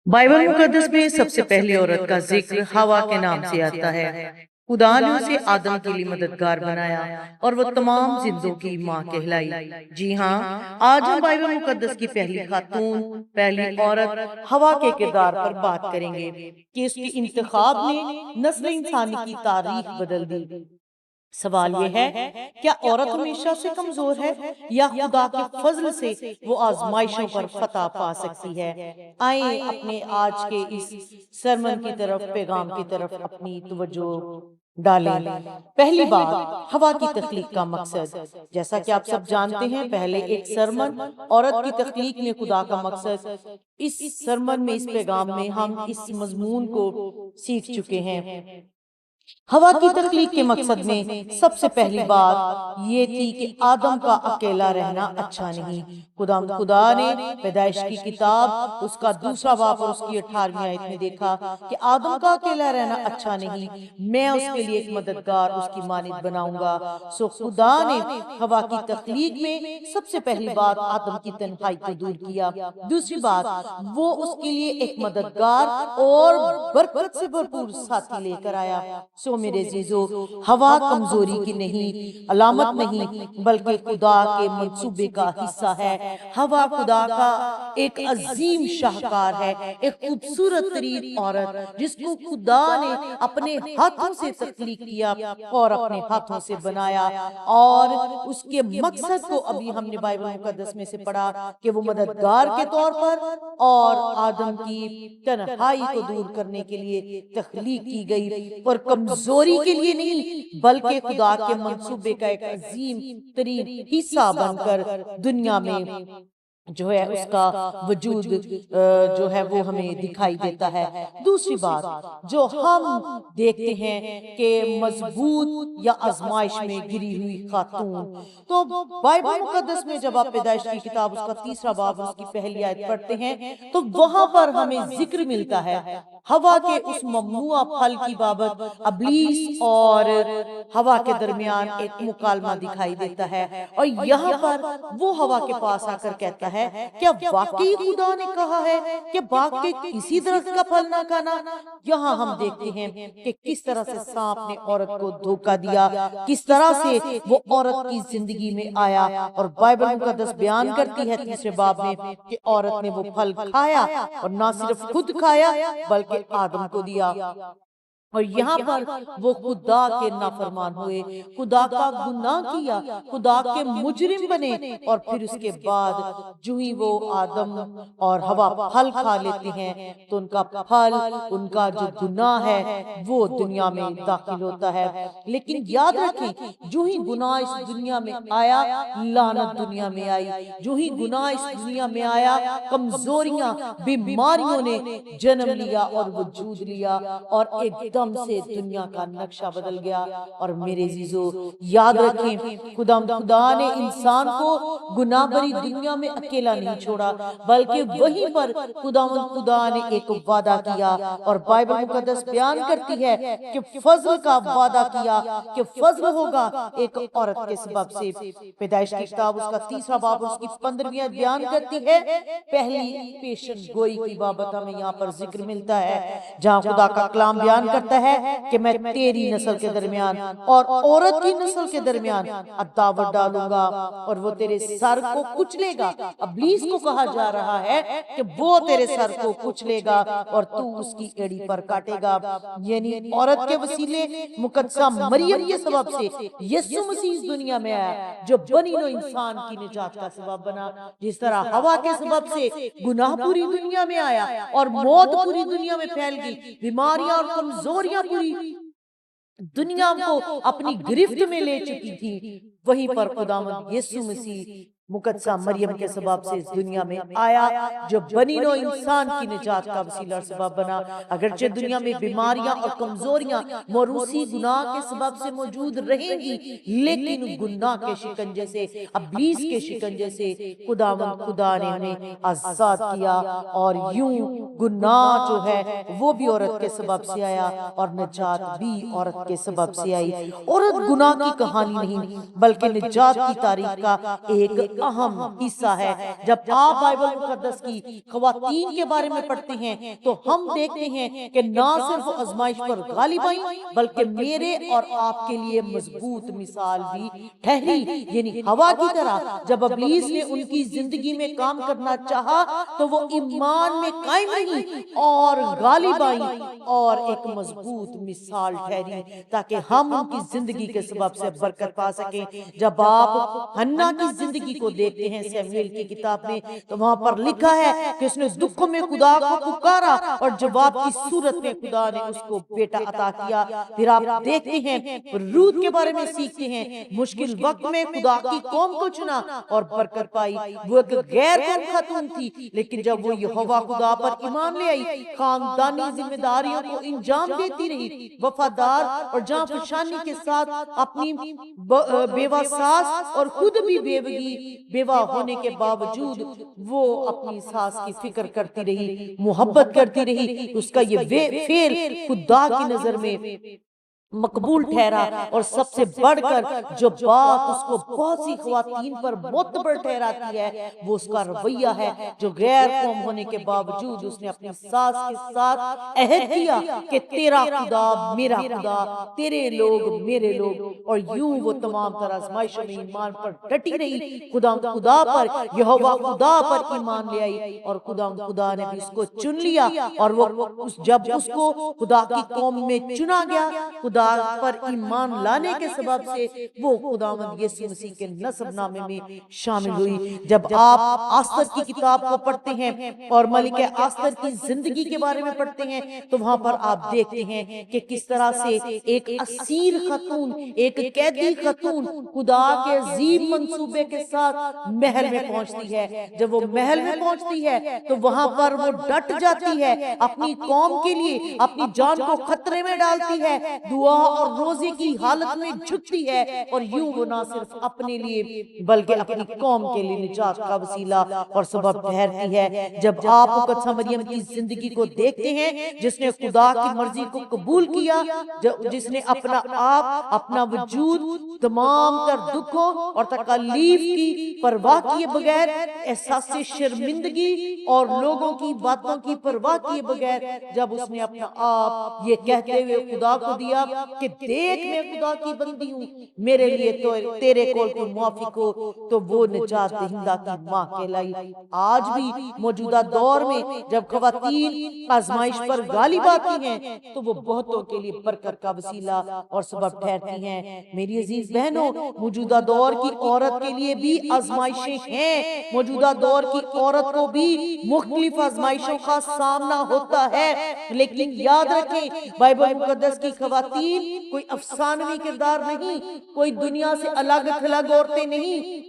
Bible مقدس میں سب سے پہلی عورت کا ذکر ہوا کے نام سے آتا ہے۔ خدا نے اسے آدم کے لیے مددگار بنایا اور وہ تمام زندوں کی ماں کہلائی۔ جی ہاں، آج ہم بائبل مقدس کی پہلی خاتون، پہلی عورت ہوا کے کردار پر بات کریں گے کہ اس کے انتخاب نے نسل انسانی کی تاریخ بدل دی۔ سوال یہ ہے، کیا عورت ہمیشہ سے کمزور ہے یا خدا کے فضل سے وہ آزمائشوں پر فتح پا سکتی ہے؟ آئیں اپنے آج کے اس سرمن کی طرف، پیغام کی طرف اپنی توجہ ڈالیں۔ پہلی بات، ہوا کی تخلیق کا مقصد۔ جیسا کہ آپ سب جانتے ہیں، پہلے ایک سرمن عورت کی تخلیق میں خدا کا مقصد، اس سرمن میں، اس پیغام میں ہم اس مضمون کو سیکھ چکے ہیں۔ ہوا کی تخلیق کے مقصد میں سب سے پہلی بات یہ تھی کہ آدم کا اکیلا رہنا اچھا نہیں۔ خدا نے پیدائش کی کتاب اس کا 2 باب اور اس کی 18ویں آیت میں دیکھا کہ آدم کا اکیلا رہنا اچھا نہیں، میں اس کے لیے ایک مددگار، اس کی مانند بناؤں گا۔ سو خدا نے ہوا کی تخلیق میں سب سے پہلی بات آدم کی تنہائی کو دور کیا۔ دوسری بات، وہ اس کے لیے ایک مددگار اور برکت سے بھرپور ساتھی لے کر آیا۔ سو میرے عزیزو، ہوا کمزوری کی نہیں، علامت نہیں، بلکہ خدا کے منصوبے کا حصہ ہے۔ ہوا خدا کا ایک عظیم شاہکار ہے، ایک خوبصورت ترین عورت جس کو خدا نے اپنے ہاتھوں سے تخلیق کیا اور اپنے ہاتھوں سے بنایا، اور اس کے مقصد کو ابھی ہم نے بائبل مقدس میں سے پڑھا کہ وہ مددگار کے طور پر اور آدم کی تنہائی کو دور کرنے کے لیے تخلیق کی گئی، اور کمزوری کے لیے نہیں بلکہ خدا کے منصوبے کا ایک عظیم ترین حصہ بن کر دنیا میں جو ہے اس کا وجود جو ہے وہ ہمیں دکھائی دیتا ہے۔ دوسری بات جو ہم دیکھتے ہیں کہ مضبوط یا آزمائش میں گری ہوئی خاتون، تو بائبل مقدس میں جب آپ پیدائش کی کتاب اس کا 3 باب اس کی پہلی آیت پڑھتے ہیں تو وہاں پر ہمیں ذکر ملتا ہے ہوا کے اس ممنوع پھل کی بابت۔ ابلیس اور ہوا کے درمیان ایک مکالمہ دکھائی دیتا ہے، اور یہاں پر وہ ہوا کے پاس آ کر کہتا ہے، کیا واقعی خدا نے کہا ہے کہ باغ کے کسی درخت کا پھل نہ کھانا؟ یہاں ہم دیکھتے ہیں کہ کس طرح سے سانپ نے عورت کو دھوکہ دیا، کس طرح سے وہ عورت کی زندگی میں آیا، اور بائبل مقدس بیان کرتی ہے 3 باب میں کہ عورت نے وہ پھل کھایا، اور نہ صرف خود کھایا بلکہ آدم کو دیا، اور یہاں پر وہ خدا کے نافرمان ہوئے، خدا کا گناہ کیا، خدا کے مجرم بنے، اور پھر اس کے بعد جو ہی وہ آدم اور ہوا پھل کھا لیتے ہیں تو ان کا پھل، ان کا جو گناہ ہے وہ دنیا میں داخل ہوتا ہے۔ لیکن یاد رکھیں، جو ہی گناہ اس دنیا میں آیا، لعنت دنیا میں آئی۔ جو ہی گناہ اس دنیا میں آیا، کمزوریاں، بیماریوں نے جنم لیا اور وجود لیا، اور ایک دم سے دنیا کا نقشہ بدل گیا۔ اور میرے عزیزو یاد رکھیں، خدا نے انسان کو گناہ بری دنیا میں اکیلا نہیں چھوڑا، بلکہ وہیں پر خدا نے ایک وعدہ کیا، اور بائبل مقدس بیان کرتی ہے کہ فضل کا وعدہ کیا کہ فضل ہوگا ایک عورت کے سبب سے۔ پیدائش کی کتاب اس کا 3 باب اس کی 15ویں بیان کرتی ہے، پہلی پیشن گوئی کی بابت ہمیں یہاں پر ذکر ملتا ہے، جہاں خدا کا کلام بیان کرتا ہے کہ میں تیری نسل کے درمیان اور عورت کی نسل کے درمیان عداوت ڈالوں گا، اور وہ تیرے سر کو کچلے گا۔ ابلیس کو کہا جا رہا ہے کہ وہ تیرے سر کو کچلے گا اور تو اس کی ایڑی پر کاٹے گا، یعنی عورت کے وسیلے مقدسہ مریم کے سبب سے یسوع مسیح اس دنیا میں آیا، جو بنی نوع انسان کی نجات کا سبب بنا۔ جس طرح ہوا کے سبب سے گناہ پوری دنیا میں آیا اور موت پوری دنیا میں پھیل گئی، بیماریاں اور کمزوریاں پوری دنیا کو اپنی گرفت میں لے چکی تھی، وہیں پر خداوند یسوع مسیح مقدسہ مریم کے سبب سے اس دنیا میں آیا، جو بنی نوع انسان کی نجات کا وسیلہ اور سبب بنا۔ اگرچہ دنیا میں بیماریاں اور کمزوریاں موروثی گناہ کے سبب سے موجود رہیں گی، لیکن گناہ کے شکنجے سے، ابلیس کے شکنجے سے خدا نے ہمیں آزاد کیا، اور یوں گناہ جو ہے وہ بھی عورت کے سبب سے آیا، اور نجات بھی عورت کے سبب سے آئی۔ عورت گناہ کی کہانی نہیں بلکہ نجات کی تاریخ کا ایک اہم حصہ ہے۔ جب آپ بائبل مقدس کی خواتین کے بارے میں پڑھتے ہیں تو ہم دیکھتے ہیں کہ نہ صرف آزمائش پر غالب آئیں بلکہ میرے اور آپ کے لیے مضبوط مثال بھی ٹھہری، یعنی ہوا کی طرح۔ جب ابلیس نے ان کی زندگی میں کام کرنا چاہا تو وہ ایمان میں قائم رہی اور غالب آئیں اور ایک مضبوط مثال ٹھہری تاکہ ہم ان کی زندگی کے سبب سے برکت پا سکیں۔ جب آپ حنا کی زندگی کو دیکھتے ہیں سیموئیل کی کتاب میں تو وہاں پر لکھا ہے کہ اس نے دکھوں میں خدا کو پکارا اور جواب کی صورت میں خدا نے اس کو بیٹا عطا کیا۔ پھر آپ دیکھتے ہیں روت کے بارے میں سیکھتے ہیں، مشکل وقت میں خدا کی قوم کو چنا اور برکت پائی۔ وہ ایک غیر قوم خاتون تھی لیکن جب وہ یہوہ خدا پر ایمان لے آئی، خاندانی ذمہ داریوں کو انجام دیتی رہی، وفادار اور جاں فشانی کے ساتھ اپنی بیوہ ساس اور خود بھی بیوہ ہونے کے باوجود وہ اپنی ساس کی فکر کرتی رہی، محبت کرتی رہی۔ اس کا یہ فعل خدا کی نظر میں مقبول ٹھہرا، اور سب سے بڑھ کر جو بات اس کو بہت سی خواتین پر معتبر ٹھہراتی ہے وہ اس کا رویہ ہے، جو غیر قوم ہونے کے باوجود اس نے اپنی ساس کے ساتھ عہد کیا کہ تیرا خدا میرا خدا، تیرے لوگ میرے لوگ، اور یوں وہ تمام طرح آزمائشوں میں ایمان پر ڈٹی رہی، خدا پر یہوہ خدا پر ایمان لے آئی، اور خدا نے بھی اس کو چن لیا، اور وہ جب اس کو خدا کی قوم میں چنا گیا، خدا پر ایمان لانے کے سبب سے وہ خداوند یسوع مسیح کے نسب نامے میں شامل ہوئی۔ جب آپ آستر کی کتاب کو پڑھتے ہیں اور ملکہ آستر کی زندگی کے بارے میں پڑھتے ہیں تو وہاں پر آپ دیکھتے ہیں کہ کس طرح سے ایک اسیر خاتون، ایک قیدی خاتون خدا کے عظیم منصوبے کے ساتھ محل میں پہنچتی ہے۔ جب وہ محل میں پہنچتی ہے تو وہاں پر وہ ڈٹ جاتی ہے، اپنی قوم کے لیے اپنی جان کو خطرے میں ڈالتی ہے، دعا اور روزے کی حالت میں جھکتی ہے، اور یوں وہ نہ صرف اپنے لیے بلکہ اپنی قوم کے لیے نجات کا وسیلہ اور سبب ٹھہرتی ہے۔ جب آپ مقدسہ مریم کی زندگی کو دیکھتے ہیں جس نے خدا کی مرضی کو قبول کیا، جس نے اپنا آپ، اپنا وجود تمام تر دکھوں اور تکالیف کی پرواہ کیے بغیر، احساس شرمندگی اور لوگوں کی باتوں کی پرواہ کیے بغیر جب اس نے اپنا آپ یہ کہتے ہوئے خدا کو دیا کہ دیکھ میں خدا کی بندی ہوں، میرے لیے تو تیرے کول کو موافق ہو، تو وہ نجات دہندہ کی ماں کہلائی۔ آج بھی موجودہ دور میں جب خواتین آزمائش پر غالب آتی ہیں تو وہ بہتوں کے لیے برکت کا وسیلہ اور سبب ٹھہرتی ہیں۔ میری عزیز بہنوں، موجودہ دور کی عورت کے لیے بھی آزمائشیں ہیں، موجودہ دور کی عورت کو بھی مختلف آزمائشوں کا سامنا ہوتا ہے، لیکن یاد رکھیں بائبل مقدس کی خواتین کوئی افسانوی کردار نہیں، کوئی دنیا سے الگ تھلگ عورتیں نہیں۔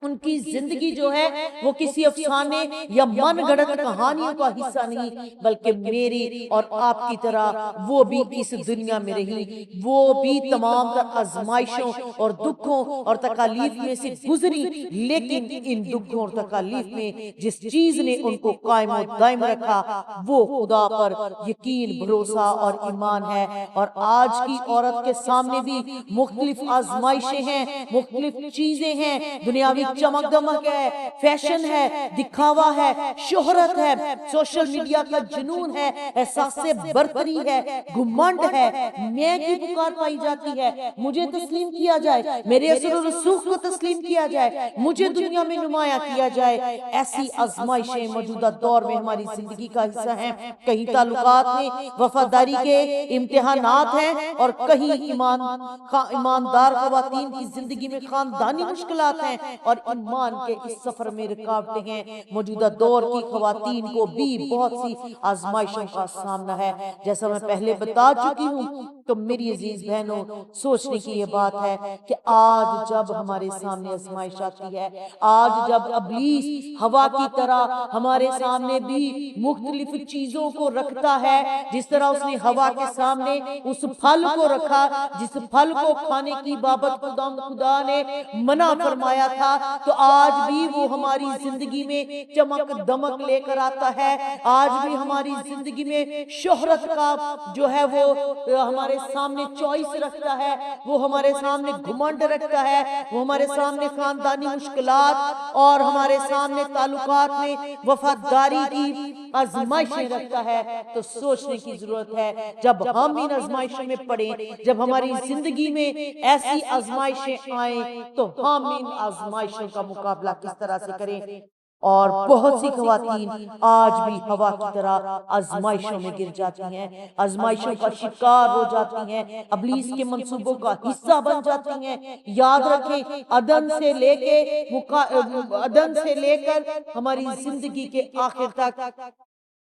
ان کی زندگی جو ہے وہ کسی افسانے یا من گھڑت کہانیوں کا حصہ نہیں، بلکہ میری اور آپ کی طرح وہ بھی اس دنیا میں رہی، وہ بھی تمام تر آزمائشوں اور دکھوں اور تکالیف میں سے گزری، لیکن ان دکھوں اور تکالیف میں جس چیز نے ان کو قائم و دائم رکھا وہ خدا پر یقین، بھروسہ اور ایمان ہے۔ اور آج کی عورت کے سامنے بھی مختلف آزمائشیں ہیں، مختلف چیزیں ہیں، دنیاوی چمک دمک ہے، فیشن ہے، دکھاوا ہے، شہرت ہے، سوشل میڈیا کا جنون ہے، احساس برتری ہے، گھمنڈ ہے، میں کی پکار پائی جاتی ہے، مجھے تسلیم کیا جائے، میرے اثر و رسوخ کو تسلیم کیا جائے، مجھے دنیا میں نمایاں کیا جائے۔ ایسی آزمائشیں موجودہ دور میں ہماری زندگی کا حصہ ہیں۔ کہیں تعلقات میں وفاداری کے امتحانات ہیں اور کہیں ایماندار خواتین کی زندگی میں خاندانی مشکلات ہیں اور ایمان کے اس سفر میں رکاوٹیں ہیں۔ موجودہ دور کی خواتین کو بھی بہت سی آزمائشوں کا سامنا ہے، جیسا میں پہلے بتا چکی ہوں۔ تو میری عزیز بہنوں، سوچنے کی یہ بات ہے کہ آج جب ہمارے سامنے آزمائش آتی ہے، آج جب ابلیس ہوا کی طرح ہمارے سامنے بھی مختلف چیزوں کو رکھتا ہے، جس طرح اس نے ہوا کے سامنے اس پھل کو رکھا جس پھل کو کھانے کی بابت خدا نے منع فرمایا تھا، تو آج بھی وہ ہماری زندگی میں چمک دمک لے کر آتا ہے، آج بھی ہماری زندگی میں شہرت کا جو ہے وہ ہمارے ہمارے سامنے چوائس رکھتا ہے، وہ ہمارے سامنے گھمنڈ رکھتا ہے، وہ ہمارے سامنے خاندانی مشکلات اور ہمارے سامنے تعلقات میں وفاداری کی آزمائشیں رکھتا ہے، تو سوچنے کی ضرورت ہے جب ہم ان آزمائشوں میں پڑیں، جب ہماری زندگی میں ایسی آزمائشیں آئیں تو ہم ان آزمائشوں کا مقابلہ کس طرح سے کریں۔ اور بہت سی خواتین آج بھی ہوا کی طرح آزمائشوں میں گر جاتی ہیں، آزمائشوں کا شکار ہو جاتی ہیں، ابلیس کے منصوبوں کا حصہ بن جاتی ہیں۔ یاد رکھیں، عدن سے لے کر ہماری زندگی کے آخر تک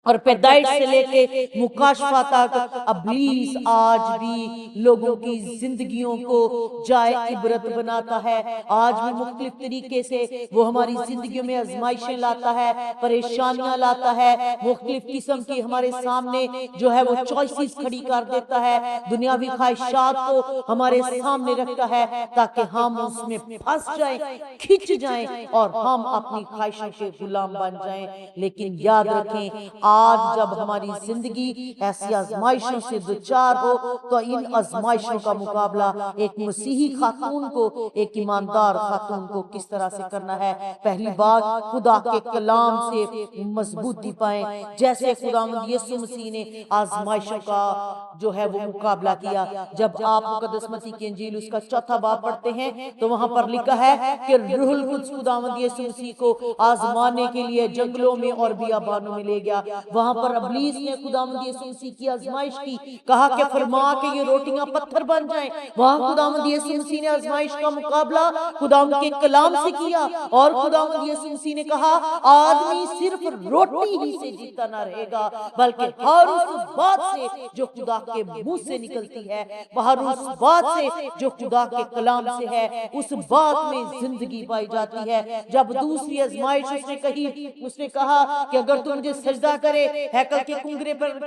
اور پیدائش سے لے کے مکاشفہ تک ابلیس آج بھی لوگوں کی زندگیوں کو جائے عبرت بناتا ہے۔ آج بھی مختلف طریقے سے وہ ہماری زندگیوں میں آزمائشیں لاتا ہے، پریشانیاں لاتا ہے، مختلف قسم کی ہمارے سامنے جو ہے وہ چوائسز کھڑی کر دیتا ہے، دنیاوی خواہشات کو ہمارے سامنے رکھتا ہے تاکہ ہم اس میں پھنس جائیں، کھچ جائیں اور ہم اپنی خواہشوں کے غلام بن جائیں۔ لیکن یاد رکھیں، آج جب ہماری زندگی ایسی آزمائشوں سے دوچار ہو تو ان آزمائشوں کا مقابلہ ایک مسیحی خاتون کو، ایک ایماندار خاتون کو کس طرح سے کرنا ہے۔ پہلی بات، خدا کے کلام سے مضبوطی پائیں، جیسے خداوند یسوع مسیح نے آزمائشوں کا جو ہے وہ مقابلہ کیا۔ جب آپ مقدس متی کی انجیل اس کا 4 باب پڑھتے ہیں تو وہاں پر لکھا ہے کہ روح القدس خداوند یسوع مسیح کو آزمانے کے لیے جنگلوں میں اور بیابانوں میں لے گیا۔ وہاں پر ابلیس نے خداوند یسوع مسیح کی آزمائش کی، کہا کہ فرما کہ یہ روٹیاں پتھر بن جائیں۔ وہاں خداوند یسوع مسیح نے آزمائش کا مقابلہ خداوند کے کلام سے کیا، اور خداوند یسوع مسیح نے کہا آدمی صرف روٹی ہی سے جیتا نہ رہے گا بلکہ ہر اس بات سے جو خدا کے منہ سے نکلتی ہے، ہر اس بات سے جو خدا کے کلام سے ہے، اس بات میں زندگی پائی جاتی ہے۔ جب دوسری آزمائش اس نے کہا کہ اگر تم مجھے سجدہ کرے ہیکل کے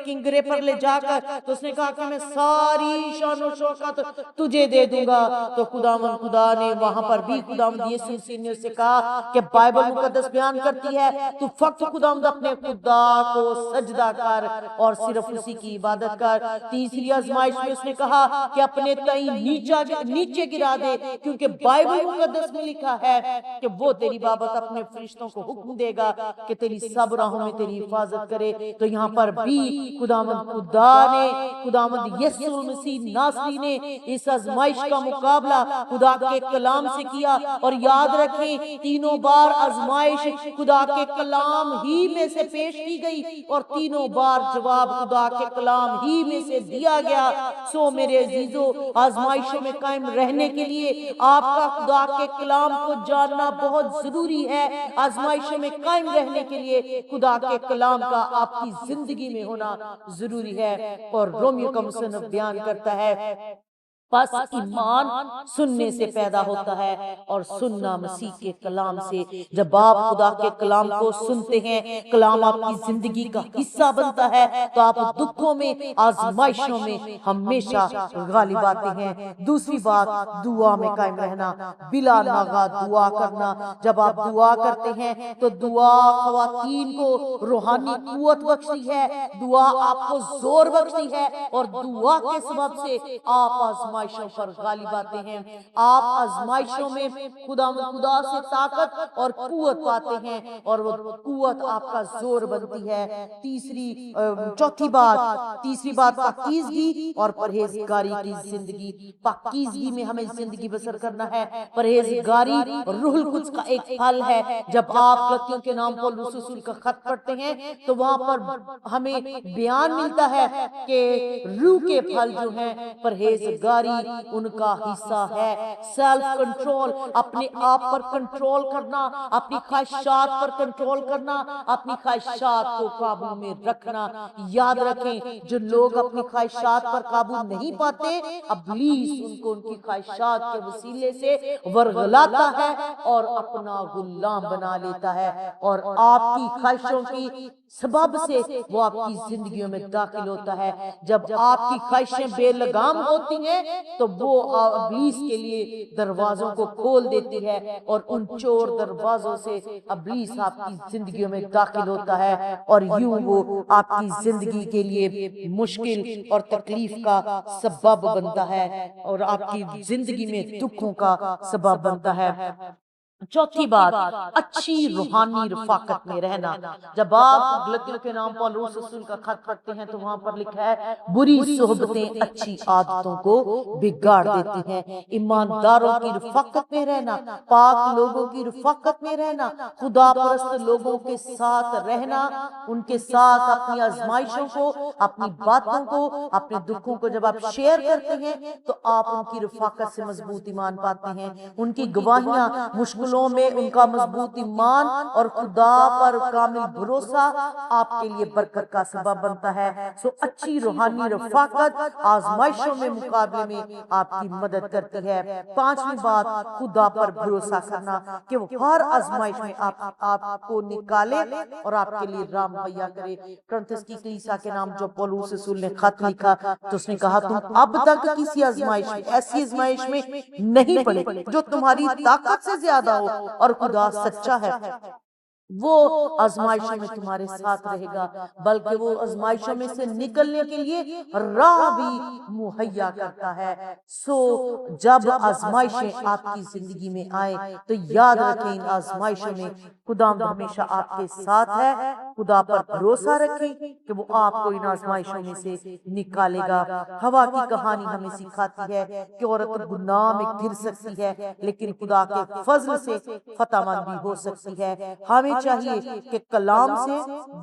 کنگرے پر لے جا کر، تو اس نے کہا کہ میں ساری شان و شوکت تجھے دے دوں گا۔ تو خدا نے وہاں پر بھی خداوند یسوع مسیح نے اسے کہا کہ بائبل مقدس بیان کرتی ہے تو فقط خداوند اپنے خدا کو سجدہ کر اور صرف اسی کی عبادت کر۔ تیسری آزمائش میں اس نے کہا کہ اپنے تئیں نیچے گرا دے، کیونکہ بائبل مقدس میں لکھا ہے کہ وہ تیری بابت اپنے فرشتوں کو حکم دے گا کہ تیری سب راہوں میں تیری حفاظت کرے۔ تو یہاں پر بھی خداوند یسوع مسیح ناصری نے اس آزمائش کا مقابلہ خدا کے کلام سے کیا۔ اور یاد رکھیں، تینوں بار آزمائش خدا کے کلام ہی میں سے پیش کی گئی اور تینوں بار جواب خدا کے کلام ہی میں سے دیا گیا۔ سو میرے عزیزو، آزمائشوں میں قائم رہنے کے لیے آپ کا خدا کے کلام کو جاننا بہت ضروری ہے۔ آزمائشوں میں قائم رہنے کے لیے خدا کے کلام کا آپ کی زندگی میں ہونا ضروری ہے۔ اور رومیو کا مصنف بیان کرتا ہے، پس ایمان سننے سے پیدا ہوتا ہے اور سننا مسیح کے کلام سے۔ جب آپ خدا کے کلام کو سنتے ہیں، کلام آپ کی زندگی کا حصہ بنتا ہے، تو آپ دکھوں میں، آزمائشوں میں ہمیشہ غالب آتے ہیں۔ دوسری بات، دعا میں قائم رہنا، بلا ناغہ دعا کرنا۔ جب آپ دعا کرتے ہیں تو دعا خواتین کو روحانی قوت بخشتی ہے، دعا آپ کو زور بخشتی ہے، اور دعا کے سبب سے آپ آزمائشوں پر غالب آتے ہیں۔ آپ آزمائشوں میں خدا سے طاقت اور قوت پاتے ہیں، اور وہ قوت آپ کا زور بنتی ہے۔ تیسری بات پاکیزگی اور پرہیزگاری کی زندگی۔ پاکیزگی میں ہمیں زندگی بسر کرنا ہے۔ پرہیزگاری روح القدس کا ایک پھل ہے۔ جب آپ غلطیوں کے نام پولس رسول کا خط پڑھتے ہیں تو وہاں پر ہمیں بیان ملتا ہے کہ روح کے پھل جو ہیں، پرہیزگاری ان کا حصہ ہے۔ سیلف کنٹرول، اپنے آپ پر کنٹرول کرنا، اپنی خواہشات پر کنٹرول کرنا، اپنی خواہشات کو قابو میں رکھنا۔ یاد رکھیں، جو لوگ اپنی خواہشات پر قابو نہیں پاتے، ابلیس ان کو ان کی خواہشات کے وسیلے سے ورغلاتا ہے اور اپنا غلام بنا لیتا ہے، اور آپ کی خواہشوں کی سبب سے وہ آپ کی زندگیوں میں داخل ہوتا ہے۔ جب آپ کی خواہشیں بے لگام ہوتی ہیں تو وہ ابلیس کے لیے دروازوں کو کھول دیتی ہے، اور ان چور دروازوں سے ابلیس آپ کی زندگیوں میں داخل ہوتا ہے، اور یوں وہ آپ کی زندگی کے لیے مشکل اور تکلیف کا سبب بنتا ہے، اور آپ کی زندگی میں دکھوں کا سبب بنتا ہے۔ چوتھی بات، اچھی روحانی رفاقت میں رہنا۔ جب آپ غلطیوں کے نام پالوس رسول کا خط پڑھتے ہیں تو وہاں پر لکھا ہے بری صحبتیں اچھی عادتوں کو بگاڑ دیتی ہیں۔ ایمانداروں کی رفاقت میں رہنا، پاک لوگوں کی رفاقت میں رہنا، خدا پرست لوگوں کے ساتھ رہنا، ان کے ساتھ اپنی آزمائشوں کو، اپنی باتوں کو، اپنے دکھوں کو جب آپ شیئر کرتے ہیں تو آپ ان کی رفاقت سے مضبوط ایمان پاتے ہیں۔ ان کی گواہیاں مشکلوں میں ان کا مضبوط ایمان اور خدا پر کامل بھروسہ آپ کے لیے برکت کا سبب بنتا ہے۔ سو اچھی روحانی رفاقت آزمائشوں میں مقابلے میں آپ کی مدد کرتی ہے۔ پانچویں بات، خدا پر بھروسہ کرنا کہ وہ ہر آزمائش میں آپ کو نکالے اور آپ کے لیے راہ مہیا کرے۔ کرنتھس کی کلیسا کے نام جو پولس رسول نے خط لکھا تو اس نے کہا تم اب تک کسی آزمائش میں، ایسی آزمائش میں نہیں پڑے جو تمہاری طاقت سے زیادہ ہو، اور خدا سچا ہے، وہ آزمائشوں میں تمہارے ساتھ رہے گا، بلکہ وہ آزمائشوں میں سے نکلنے کے لیے راہ بھی مہیا کرتا ہے۔ سو جب آزمائشیں آپ کی زندگی میں آئیں تو یاد رکھیں ان آزمائشوں میں خداوند ہمیشہ آپ کے ساتھ ہے۔ خدا پر بھروسہ رکھیں کہ وہ آپ کو ان آزمائشوں میں سے نکالے گا۔ ہوا کی کہانی ہمیں سکھاتی ہے کہ عورت گناہ میں گر سکتی ہے لیکن خدا کے فضل سے فتح مند بھی ہو سکتی ہے۔ ہمیں چاہیے کہ کلام سے،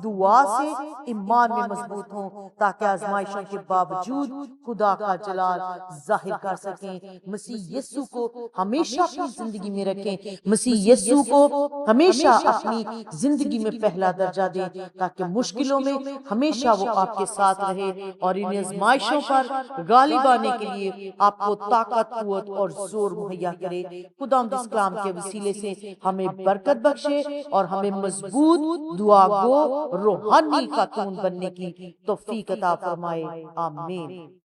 دعا سے ایمان میں مضبوط ہوں تاکہ آزمائشوں کے باوجود خدا کا جلال ظاہر کر سکیں۔ مسیح یسوع کو ہمیشہ اپنی زندگی میں رکھیں، مسیح یسوع کو ہمیشہ اپنی زندگی میں پہلا درجہ دیں تاکہ مشکلوں میں ہمیشہ وہ آپ کے ساتھ رہے اور ان آزمائشوں پر غالب آنے کے لیے آپ کو طاقت، قوت اور زور مہیا کرے۔ خداوند اس کلام کے وسیلے سے ہمیں برکت بخشے اور ہمیں مضبوط، دعا گو، روحانی خاتون بننے کی توفیق عطا فرمائے۔ آمین۔